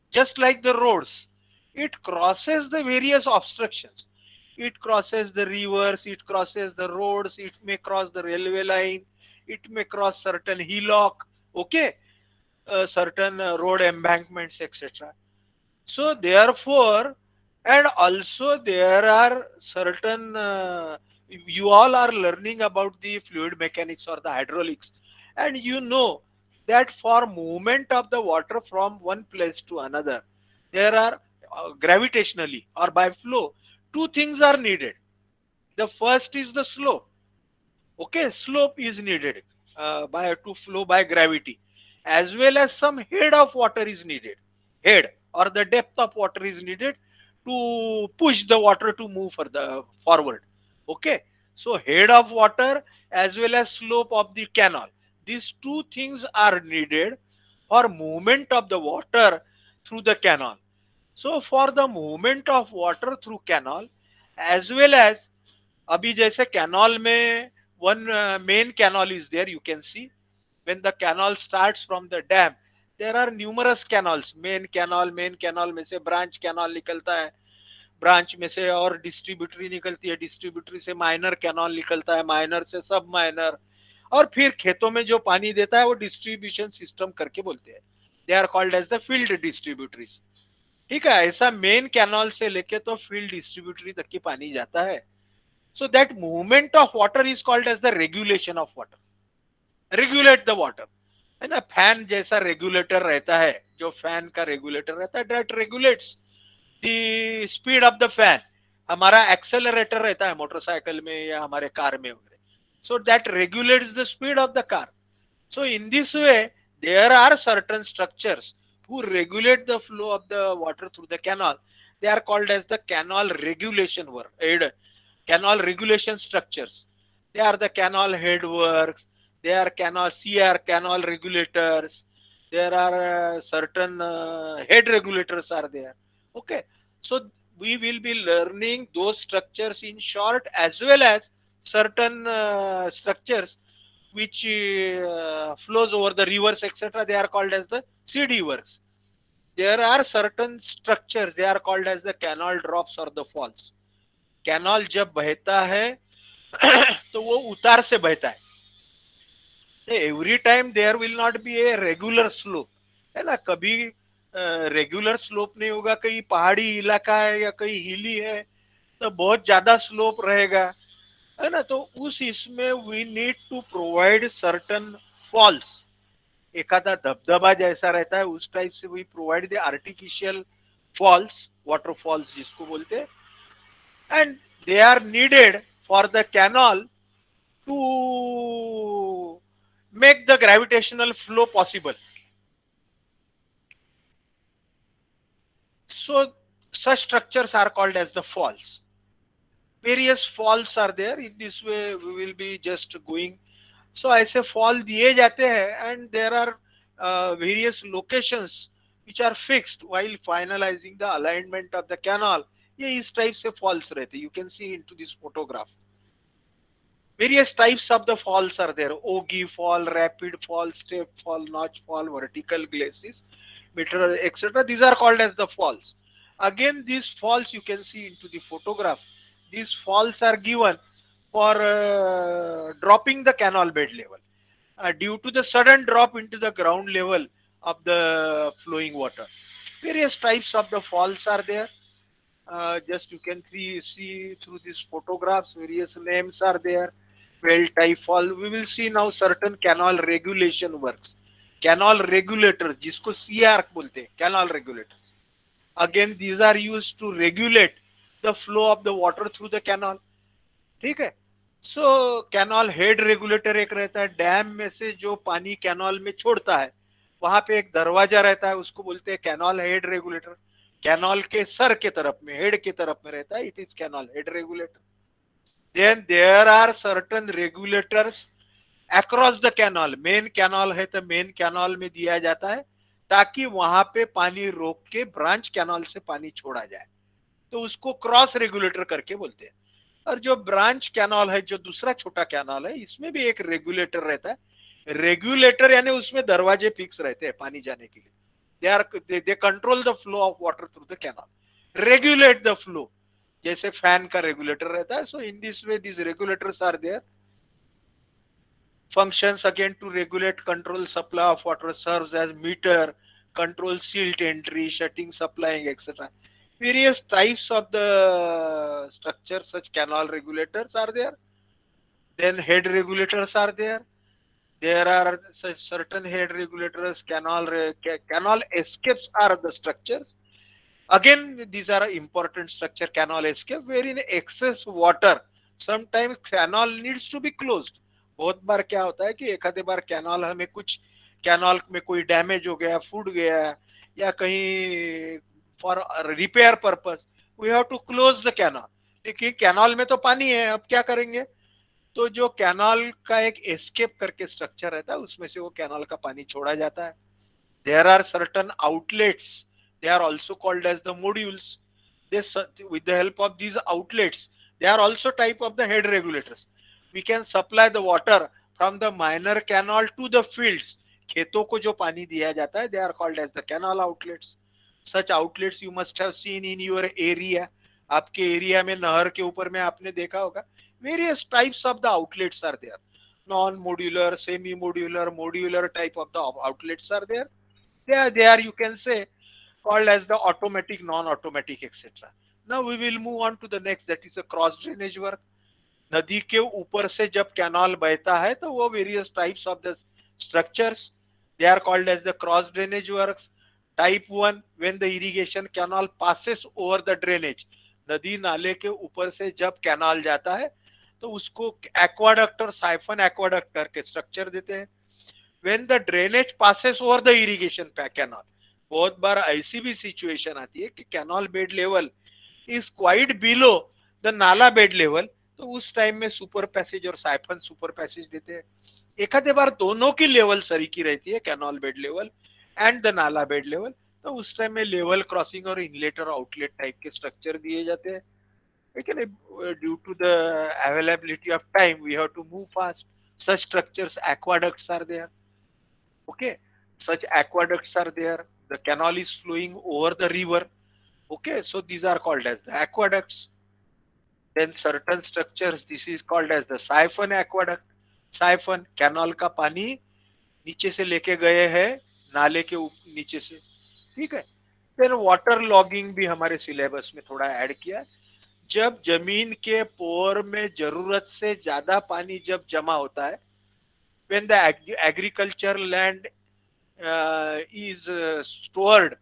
just like the roads, it crosses the various obstructions. It crosses the rivers, it crosses the roads, it may cross the railway line, it may cross certain hillock, okay, certain road embankments, etc. So therefore, and also there are certain, you all are learning about the fluid mechanics or the hydraulics, and you know that for movement of the water from one place to another, there are gravitationally or by flow, two things are needed. The first is the slope. Okay, slope is needed by to flow by gravity, as well as some head of water is needed. Head or the depth of water is needed to push the water to move further forward. Okay, so head of water as well as slope of the canal. These two things are needed for movement of the water through the canal. So for the movement of water through canal, as well as अभी जैसे canal में one main canal is there, you can see when the canal starts from the dam, there are numerous canals. Main canal में से branch canal निकलता है, branch में से और डिस्ट्रीब्यूटरी निकलती है, डिस्ट्रीब्यूटरी से माइनर कैनाल निकलता है, माइनर से सब माइनर, और फिर खेतों में जो पानी देता है वो डिस्ट्रीब्यूशन सिस्टम करके बोलते हैं. They are called as the field distributaries. ठीक है, ऐसा मेन कैनाल से लेके तो फील्ड डिस्ट्रीब्यूटरी तक की पानी जाता है. So that movement of water is called as the regulation of water. Regulate the water. है ना, फैन जैसा रेगुलेटर रहता है, जो फैन का रेगुलेटर रहता है, that regulates the speed of the fan. हमारा एक्सेलरेटर रहता है मोटरसाइकिल में या हमारे कार में वगैरह. So that regulates the speed of the car. So in this way, there are certain structures who regulate the flow of the water through the canal. They are called as the canal regulation work, canal regulation structures. They are the canal headworks. They are canal CR canal regulators. There are certain head regulators are there. Okay, so we will be learning those structures in short, as well as certain structures which flows over the rivers, etc. They are called as the CD works. There are certain structures, they are called as the canal drops or the falls. Canal जब बहता है तो वो उतार से बहता है. Every time there will not be a regular slope, है ना, कभी रेगुलर स्लोप नहीं होगा. कहीं पहाड़ी इलाका है या कहीं हिली है तो बहुत ज्यादा स्लोप रहेगा, है ना. तो उस इसमें we need to provide certain falls. एखादा धबधबा जैसा रहता है उस टाइप से we provide the artificial falls, waterfalls जिसको बोलते हैं, and they are needed for the canal to make the gravitational flow possible. So such structures are called as the falls. Various falls are there. In this way we will be just going. So ऐसे fall दिए जाते हैं, and there are various locations which are fixed while finalizing the alignment of the canal. ये इस type से falls रहते, you can see into this photograph. Various types of the falls are there: ogee fall, rapid fall, step fall, notch fall, vertical glacis, meter, etc. These are called as the falls. Again, these falls you can see into the photograph. These falls are given for dropping the canal bed level due to the sudden drop into the ground level of the flowing water. Various types of the falls are there. Just you can see through these photographs, various names are there. Well type fall. We will see now certain canal regulation works. Canal regulators, जिसको CR बोलते हैं, canal regulators. Again, these are used to regulate the flow of the water through the canal. ठीक है. सो canal head regulator एक रहता है, dam में से जो पानी कैनाल में छोड़ता है वहां पे एक दरवाजा रहता है, उसको बोलते हैं कैनाल हेड रेगुलेटर. कैनाल के सर के तरफ में, हेड के तरफ में रहता है, it is canal head regulator. Then there are certain regulators across the canal. Main canal है तो मेन कैनाल में दिया जाता है ताकि वहां पे पानी रोक के ब्रांच कैनाल से पानी छोड़ा जाए, तो उसको क्रॉस रेगुलेटर करके बोलते हैं. और जो ब्रांच कैनाल है, जो दूसरा छोटा कैनाल है, इसमें भी एक रेगुलेटर रहता है. रेगुलेटर यानी उसमें दरवाजे फिक्स रहते हैं पानी जाने के लिए. They control the flow of water through the canal, regulate the flow, जैसे फैन का रेगुलेटर रहता है. So in this way this regulators are there. Functions again to regulate, control supply of water, serves as meter, control silt entry, shutting, supplying, etc. Various types of the structure such canal regulators are there. Then head regulators are there. There are such certain head regulators. Canal escapes are the structures. Again, these are important structure. Canal escape wherein excess water, sometimes canal needs to be closed. बहुत बार क्या होता है कि एक आधे बार canal हमें कुछ, canal में कोई डैमेज हो गया, फूट गया, या कहीं for repair purpose we have to close the canal. लेकिन कैनाल में तो पानी है, अब क्या करेंगे. तो जो कैनाल का एक एस्केप करके स्ट्रक्चर रहता है उसमें से वो कैनाल का पानी छोड़ा जाता है. There are certain outlets, they are also called as the modules. This, with the help of these outlets, they are also type of the head regulators. We can supply the water from the minor canal to the fields. खेतों को जो पानी दिया जाता है, they are called as the canal outlets. Such outlets you must have seen in your area. आपके area में नहर के ऊपर में आपने देखा होगा. Various types of the outlets are there. Non-modular, semi-modular, modular type of the outlets are there. They are you can say called as the automatic, non-automatic, etc. Now we will move on to the next, that is a cross drainage work. नदी के ऊपर से जब canal बहता है तो वो various types of the structures, they are called as the cross drainage works. Type 1, when the irrigation canal passes over the drainage. नदी नाले के ऊपर से जब कैनाल जाता है तो उसको एक्वाडक्ट और साइफन एक्वाडक्ट करके स्ट्रक्चर देते हैं. When the drainage passes over the irrigation canal, बहुत बार ऐसी भी सिचुएशन आती है कि canal bed level is quite below the nala bed level, तो उस टाइम में सुपर पैसेज और साइफन सुपर पैसेज देते हैं. एक आधे बार दोनों की लेवल सरी की रहती है, canal bed level and the nala bed level, तो उस टाइम में लेवल क्रॉसिंग और इनलेट और आउटलेट टाइप के स्ट्रक्चर दिए जाते हैं. लेकिन due to the availability of time we have to move fast. Such structures aqueducts are there. Okay, such aqueducts are there. The canal is flowing over the river. Okay, so these are called as the aqueducts. Then certain structures, this is called as the siphon aqueduct. Siphon, canal का पानी नीचे से लेके गए हैं नाले के नीचे से. ठीक है. फिर वाटर लॉगिंग भी हमारे सिलेबस में थोड़ा ऐड किया. जब जमीन के पोर में जरूरत से ज्यादा पानी जब जमा होता है, when the agriculture land is stored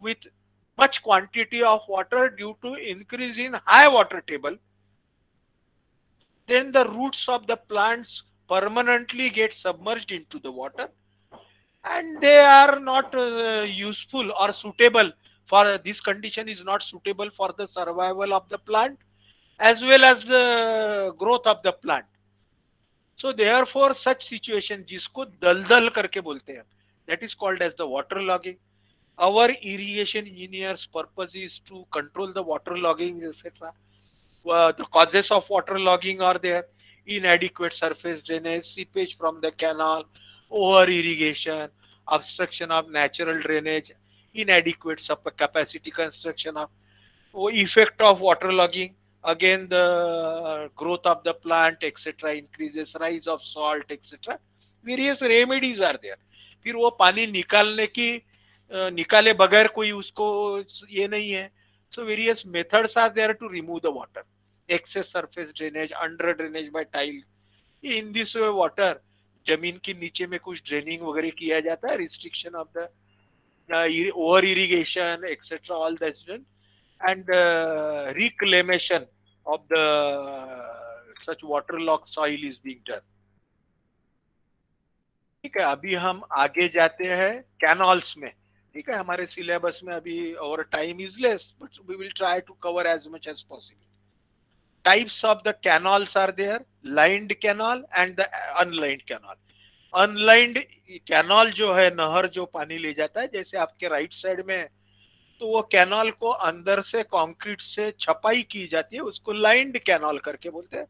with much quantity of water due to increase in high water table, then the roots of the plants permanently get submerged into the water and they are not useful or suitable For this condition is not suitable for the survival of the plant as well as the growth of the plant. So therefore such situation जिसको दलदल करके बोलते हैं, that is called as the water logging. Our irrigation engineers purpose is to control the water logging, etc. The causes of water logging are there: inadequate surface drainage, seepage from the canal, over irrigation, obstruction of natural drainage, inadequate capacity construction of effect of water logging. Again, the growth of the plant, etc., increases, rise of salt, etc. Various remedies are there. फिर वो पानी निकालने की निकाले बगैर कोई उसको ये नहीं है. So various methods are there to remove the water. Excess surface drainage, under drainage by tile. In this way water जमीन के नीचे में कुछ ड्रेनिंग वगैरह किया जाता है, restriction of the over irrigation, etc. All that's done, and reclamation of the such waterlogged soil is being done. ठीक है, अभी हम आगे जाते हैं कैनाल्स में. ठीक है, हमारे सिलेबस में अभी और time is less, but we will try to cover as much as possible. Types of the canals are there: lined canal and the unlined canal. Unlined canal जो है, नहर जो पानी ले जाता है, जैसे आपके राइट साइड में है, तो वो कैनाल को अंदर से कंक्रीट से छपाई की जाती है, उसको लाइंड कैनाल करके बोलते हैं.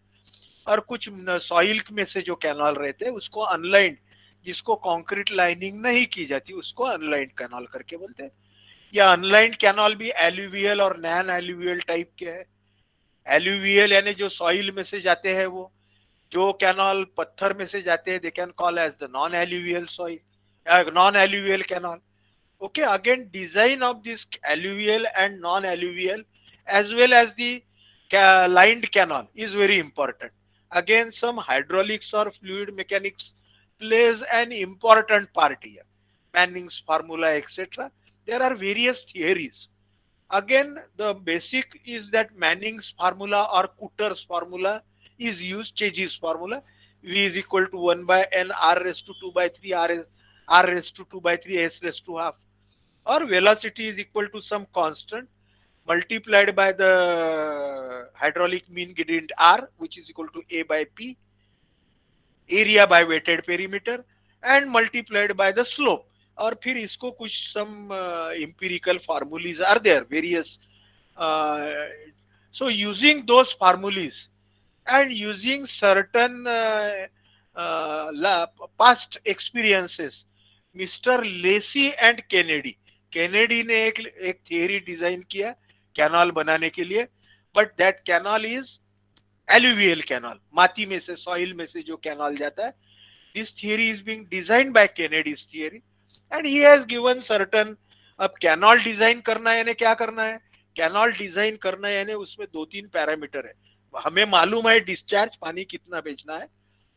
और कुछ सॉइल में से जो कैनाल रहते हैं उसको अनलाइंड, जिसको कंक्रीट लाइनिंग नहीं की जाती, उसको अनलाइंड कैनाल करके बोलते हैं. या अनलाइंड कैनाल भी एल्यूवियल और नॉन एल्यूवियल टाइप के हैं. एल्यूवियल यानी जो सॉइल में से जाते हैं, वो जो कैनाल पत्थर में से जाते हैं, they can call as the non alluvial soil, non alluvial canal. Okay, again design of this alluvial and non-alluvial as well as the lined canal is very important. Again, some hydraulics or fluid mechanics plays an important part here. Manning's formula, etc. There are various theories. Again, the basic is that Manning's formula or Cooter's formula is used, Chazy's formula. V is equal to 1 by n r raised to 2 by 3 r raised to 2 by 3 s raised to half, or velocity is equal to some constant multiplied by the hydraulic mean gradient r, which is equal to a by p, area by weighted perimeter, and multiplied by the slope. और फिर इसको कुछ some empirical formulas are there, various. So using those formulas and using certain past experiences, Mister Lacey and Kennedy, Kennedy ने एक theory design किया canal बनाने के लिए, but that canal is alluvial canal, माटी में से, सॉइल में से जो कैनाल जाता है. This theory is being designed by Kennedy's theory and he has given certain. अब कैनाल डिजाइन करना है यानी क्या करना है? कैनाल डिजाइन करना है यानी उसमें 2-3 पैरामीटर है. हमें मालूम है डिस्चार्ज पानी कितना भेजना है,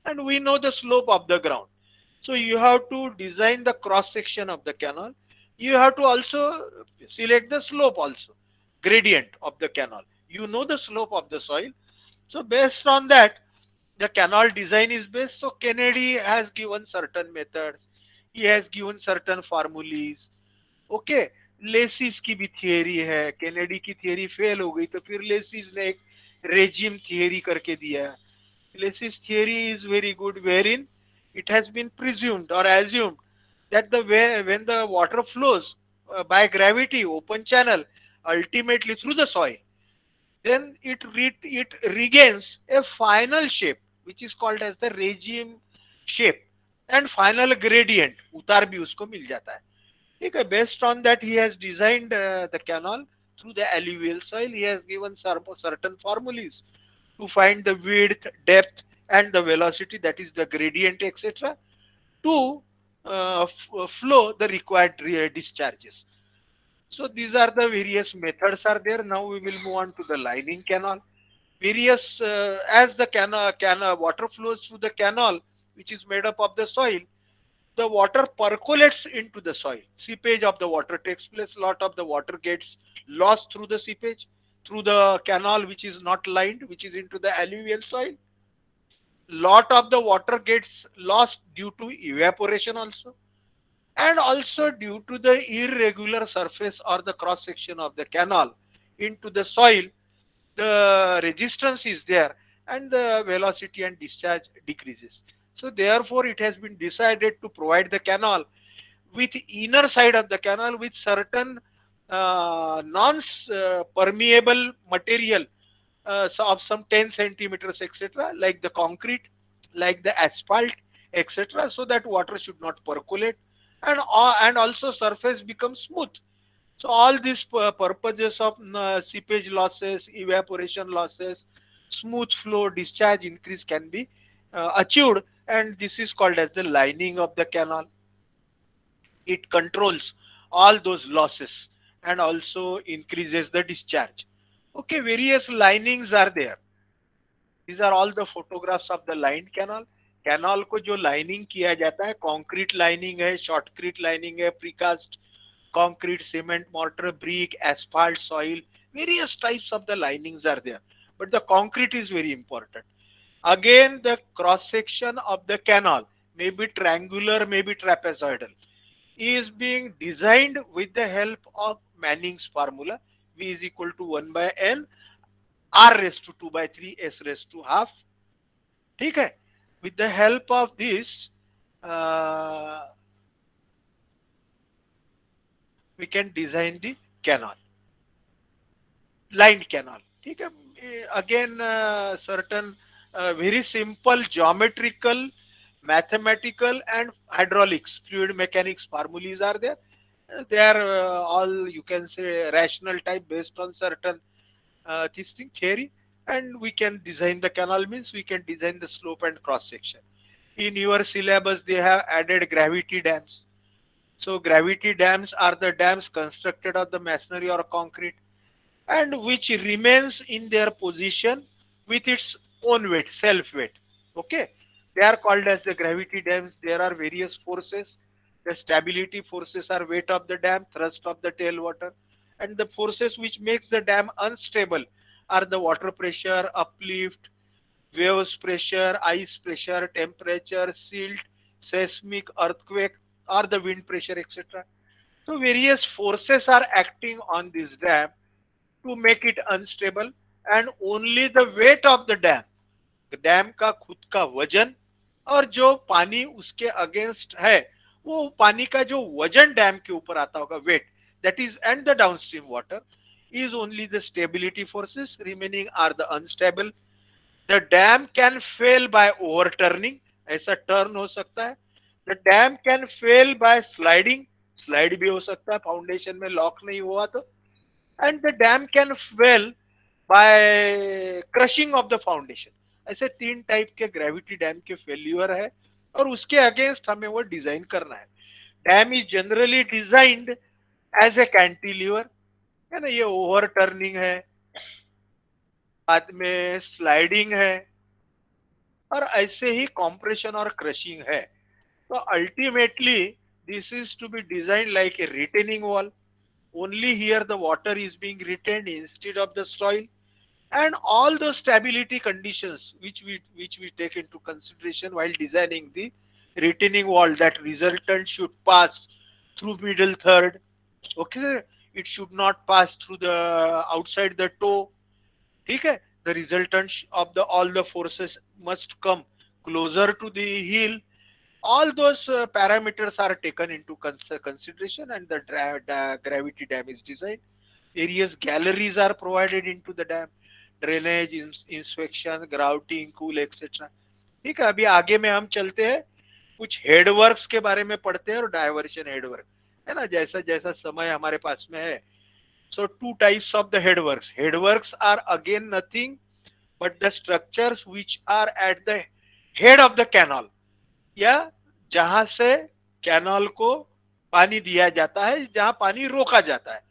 and we know the slope of the ground. So you have to design the cross section of the canal. You have to also select the slope also, gradient of the canal. You know the slope of the soil. So based on that, the canal design is based. So Kennedy has given certain methods. He has given certain formulas. Okay. Laces की भी theory है. Kennedy की theory fail हो गई तो फिर laces ने एक रेजिम थियरी करके दिया. Laces theory is very good, wherein it has been presumed or assumed that the way when the water flows by gravity, open channel, ultimately through the soil, then it regains a final shape which is called as the regime shape, and final gradient उतार भी उसको मिल जाता है. ठीक है. Based on that he has designed the canal through the alluvial soil. He has given certain formulas to find the width, depth, and the velocity, that is the gradient, etc., to flow the required discharges. So these are the various methods are there. Now we will move on to the lining canal. Various as the canal water flows through the canal, which is made up of the soil, the water percolates into the soil. Seepage of the water takes place. Lot of the water gets lost through the seepage, through the canal which is not lined, which is into the alluvial soil. Lot of the water gets lost due to evaporation also. and also due to the irregular surface or the cross section of the canal into the soil, the resistance is there and the velocity and discharge decreases. So therefore it has been decided to provide the canal with inner side of the canal with certain non permeable material, so of some 10 centimeters etc, like the concrete, like the asphalt etc, so that water should not percolate, and also surface becomes smooth. So all these purposes of seepage losses, evaporation losses, smooth flow, discharge increase can be achieved, and this is called as the lining of the canal. It controls all those losses and also increases the discharge. Okay, various linings are there. These are all the photographs of the lined canal. Canal को जो lining किया जाता है, concrete lining है, शॉर्टक्रीट lining है, precast concrete, cement, mortar, brick, asphalt, soil, various types of the linings are there. But the concrete is very important. Again, the cross section of the canal may be triangular, may be trapezoidal, is being designed with the help of Manning's formula. V is equal to 1 by n, r raised to 2 by 3, s raised to half. ठीक है? With the help of this, uh, we can design the canal, lined canal. ठीक है? Again, certain very simple geometrical, mathematical, and hydraulics, fluid mechanics formulas are there. They are all, you can say, rational type based on certain this thing theory, and we can design the canal, means we can design the slope and cross section. In your syllabus, they have added gravity dams. So gravity dams are the dams constructed of the masonry or concrete and which remains in their position with its own weight, self weight. Okay, they are called as the gravity dams. There are various forces. The stability forces are weight of the dam, thrust of the tailwater, and the forces which makes the dam unstable are the water pressure, uplift, waves pressure, ice pressure, temperature, silt, seismic, earthquake, or the wind pressure, etc. So various forces are acting on this dam to make it unstable, and only the weight of the dam का खुद का वजन और जो पानी उसके against है, वो पानी का जो वजन डैम के ऊपर आता होगा, wait, that is and the downstream water is only the stability forces, remaining are the unstable. The dam can fail by overturning, ऐसा टर्न हो सकता है. The dam can fail by sliding, slide भी हो सकता है फाउंडेशन में lock नहीं हुआ तो. And the dam can fail by crushing of the foundation. ऐसे तीन टाइप के ग्रेविटी डैम के फेल्यूर है और उसके अगेंस्ट हमें वो डिजाइन करना है. Dam is generally designed as a cantilever, है ना, ये ओवर टर्निंग है, बाद में स्लाइडिंग है, और ऐसे ही कॉम्प्रेशन और क्रशिंग है. तो ultimately this is to be design like a retaining wall. Only here the water is being retained instead of the soil, and all those stability conditions which we take into consideration while designing the retaining wall, that resultant should pass through middle third. Okay, it should not pass through the outside the toe. ठीक है? The resultant of the all the forces must come closer to the heel. All those parameters are taken into consideration, and the gravity dam is designed. Various galleries are provided into the dam, drainage, inspection, grouting, cool, etc. ठीक है? अभी आगे में हम चलते हैं, कुछ headworks के बारे में पढ़ते हैं और डायवर्शन हेडवर्क, है ना, जैसा जैसा समय हमारे पास में है. So two types of the headworks. Headworks are again nothing but the structures which are at the head of the canal, या जहां से कैनाल को पानी दिया जाता है, जहां पानी रोका जाता है.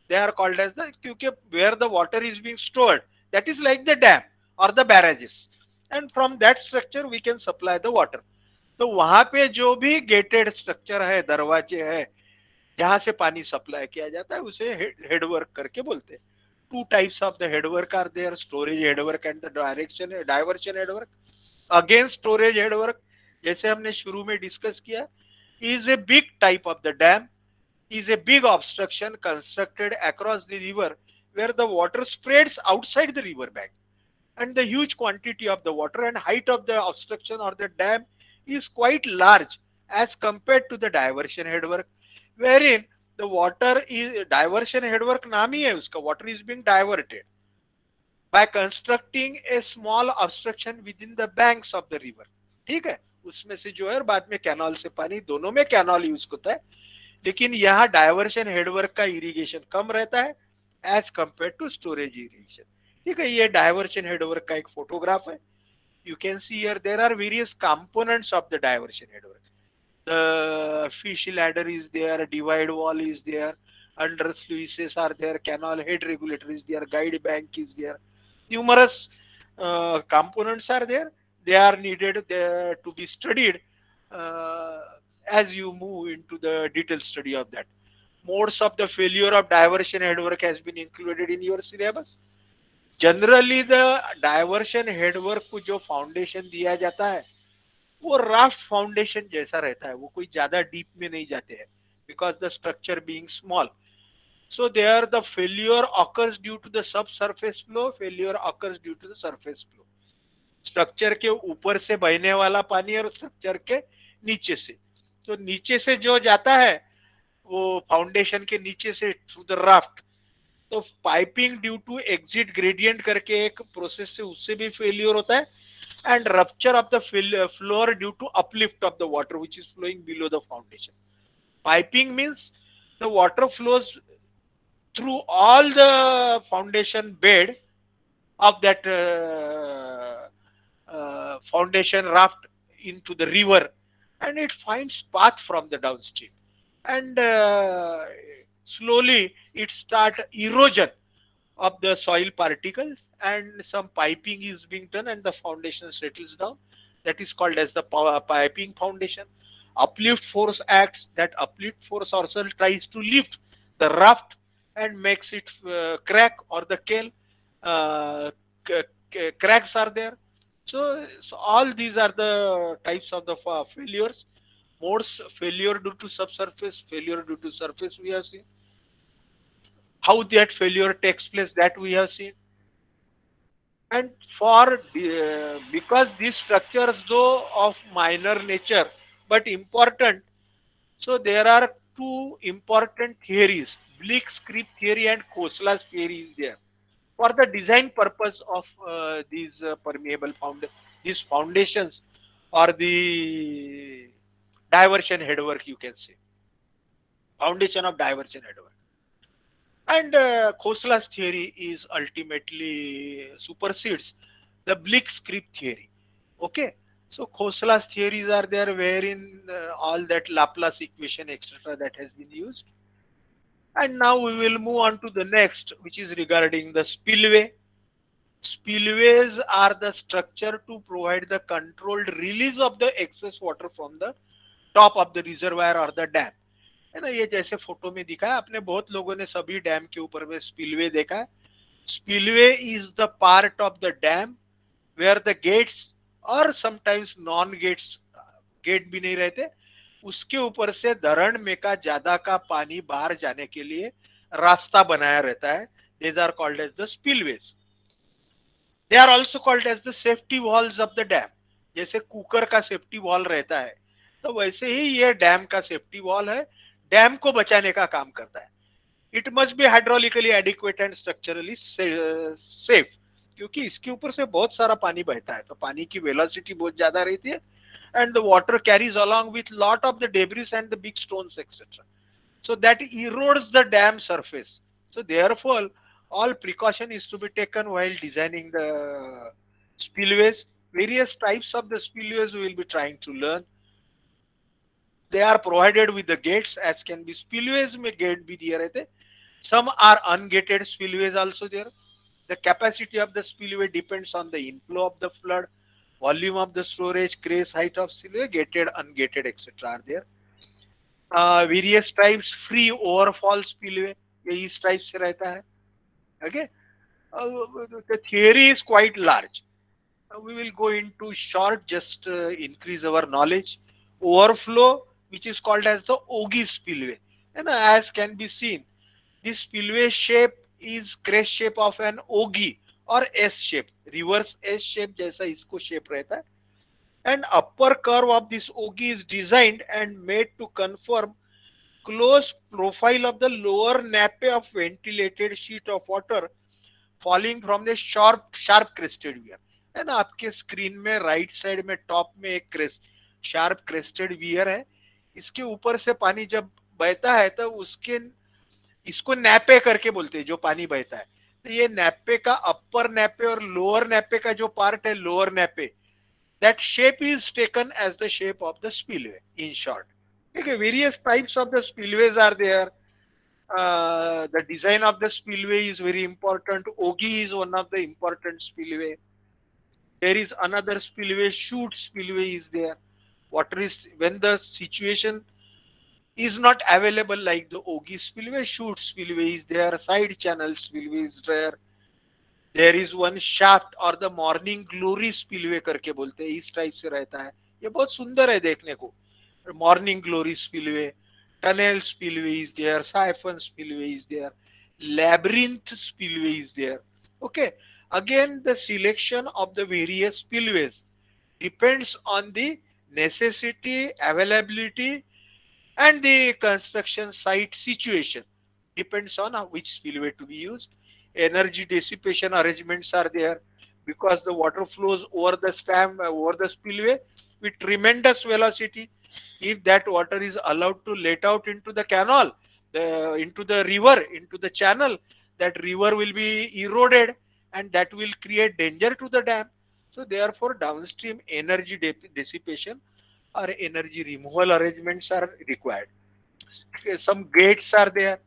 They are called as the, क्योंकि where the water is being stored, that is like the dam और the barrages, and from that structure we can supply the water. तो वहां पे जो भी गेटेड स्ट्रक्चर है, दरवाजे है, जहां से पानी सप्लाई किया जाता है, उसे हेडवर्क करके बोलते हैं. Two types of the headwork are there, storage headwork and the direction diversion headwork. Again storage headwork, जैसे हमने शुरू में डिस्कस किया, is a big type of the dam, is a big obstruction constructed across the river where the water spreads outside the river bank, and the huge quantity of the water and height of the obstruction or the dam is quite large as compared to the diversion headwork, wherein the water is diversion headwork नाम ही है उसका, water is being diverted by constructing a small obstruction within the banks of the river. ठीक है, उसमें से जो है बाद में कैनाल से पानी, दोनों में कैनाल यूज होता है, लेकिन यहाँ डायवर्शन हेडवर्क का इरिगेशन कम रहता है as compare to storage irrigation. ठीक है, ये डायवर्शन हेडवर्क का एक फोटोग्राफ है. You can see here there are various components of the diversion network. The fish ladder is there, divide wall is there, under sluices are there, canal head regulator is there, guide bank is there. Numerous components are there. They are needed to be studied uh, as you move into the detailed study of that. Modes of the failure of diversion headwork has been included in your syllabus. Generally the diversion headwork को जो foundation दिया जाता है वो raft foundation जैसा रहता है, वो कोई ज्यादा डीप में नहीं जाते हैं, because the structure being small. So there the failure occurs due to the sub surface flow, failure occurs due to the surface flow. Structure के ऊपर से बहने वाला पानी और स्ट्रक्चर के नीचे से, तो नीचे से जो जाता है वो फाउंडेशन के नीचे से थ्रू द राफ्ट, तो piping due to exit gradient करके एक प्रोसेस से उससे भी फेलियर होता है, and rupture of the floor due to uplift of the water which is flowing below the foundation. Piping means the water flows through all the foundation bed of that foundation raft into the river, and it finds path from the downstream, and slowly it start erosion of the soil particles, and some piping is being done and the foundation settles down. That is called as the piping foundation. Uplift force acts. That uplift force also tries to lift the raft and makes it crack, or the keel cracks are there. So all these are the types of the failures. Modes: failure due to subsurface, failure due to surface we have seen. How that failure takes place that we have seen. And for because these structures though of minor nature but important, so there are two important theories: Blitzkrieg theory and Khoslas theory is there for the design purpose of these permeable these foundations, or the diversion headwork, you can say, foundation of diversion headwork. And Khoslas theory is ultimately supersedes the Blitzkrieg theory. Okay, so Khoslas theories are there wherein all that Laplace equation etc that has been used. And now we will move on to the next, which is regarding the spillway. Spillways are the structure to provide the controlled release of the excess water from the top of the reservoir or the dam. है ना, ये जैसे photo में दिखा है आपने, बहुत लोगों ने सभी डैम के ऊपर में स्पिलवे देखा है. Spillway is the part of the dam where the gates और समटाइम्स नॉन गेट्स, गेट भी नहीं रहते, उसके ऊपर से धरण में का ज्यादा का पानी बाहर जाने के लिए रास्ता बनाया रहता है. These are called as the spillways. They are also called as the safety walls of the dam. जैसे कुकर का सेफ्टी वॉल रहता है, तो वैसे ही ये डैम का सेफ्टी वॉल है, डैम को बचाने का काम करता है. It must be hydraulically adequate and structurally safe, क्योंकि इसके ऊपर से बहुत सारा पानी बहता है, तो पानी की वेलोसिटी बहुत ज्यादा रहती है, and the water carries along with lot of the debris and the big stones etc, so that erodes the dam surface. So therefore all precaution is to be taken while designing the spillways. Various types of the spillways we will be trying to learn. They are provided with the gates, as can be spillways में gate भी दिए रहते. Some are ungated spillways also there. The capacity of the spillway depends on the inflow of the flood, volume of the storage, crest height of spillway, gated, ungated, etc. are there. Various types, free overfall spillway, ये इस type से रहता है. Okay, the theory is quite large. We will go into short, just increase our knowledge. Overflow which is called as the Ogi spillway. And as can be seen, this spillway shape is crest shape of an Ogi or S shape, reverse S shape जैसा इसको shape रहता है. And upper curve of this Ogi is designed and made to conform close profile of the lower nappe of ventilated sheet of water falling from the sharp crested weir. है ना, आपके screen में right side में top में एक crest sharp crested wear है. इसके ऊपर से पानी जब बहता है तो उसके इसको नैपे करके बोलते हैं जो पानी बहता है. तो ये नैपे का अपर नैपे और लोअर नैपे का जो पार्ट है lower nappe, that shape is taken as the shape of the spillway in short. ठीक है, various types of the spillways are there. The design of the spillway is very important. Ogi is one of the important spillway. There is another spillway, chute spillway is there. Water is when the situation is not available like the Ogi spillway, chute spillway is there, side channel spillway is there. There is one shaft or the morning glory spillway करके बोलते हैं, इस type से रहता है. ये बहुत सुंदर है देखने को. Morning glory spillway, tunnel spillway is there, siphon spillway is there, labyrinth spillway is there. Okay, again the selection of the various spillways depends on the necessity, availability, and the construction site situation. Depends on which spillway to be used. Energy dissipation arrangements are there because the water flows over the over the spillway with tremendous velocity. If that water is allowed to let out into the canal, into the river, into the channel, that river will be eroded and that will create danger to the dam. So therefore downstream energy dissipation or energy removal arrangements are required. Some gates are there,